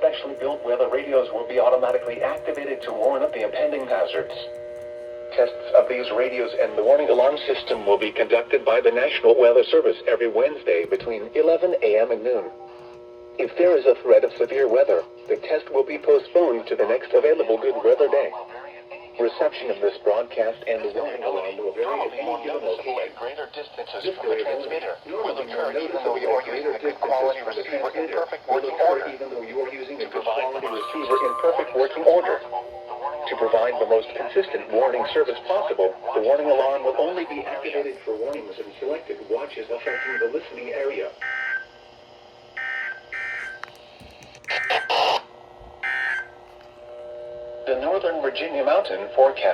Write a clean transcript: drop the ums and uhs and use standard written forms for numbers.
specially built weather radios will be automatically activated to warn of the impending hazards. Tests of these radios and the warning alarm system will be conducted by the National Weather Service every Wednesday between 11 a.m. and noon. If there is a threat of severe weather, the test will be postponed to the next available good weather day. Reception of this broadcast and the warning alarm will vary at any given location. At greater distances from the transmitter will occur even though you are using a good quality receiver in perfect working order. To provide the receiver in perfect working order. To provide the most consistent warning service possible, the warning alarm will only be activated for warnings in selected watches affecting the listening area. The Northern Virginia Mountain Forecast.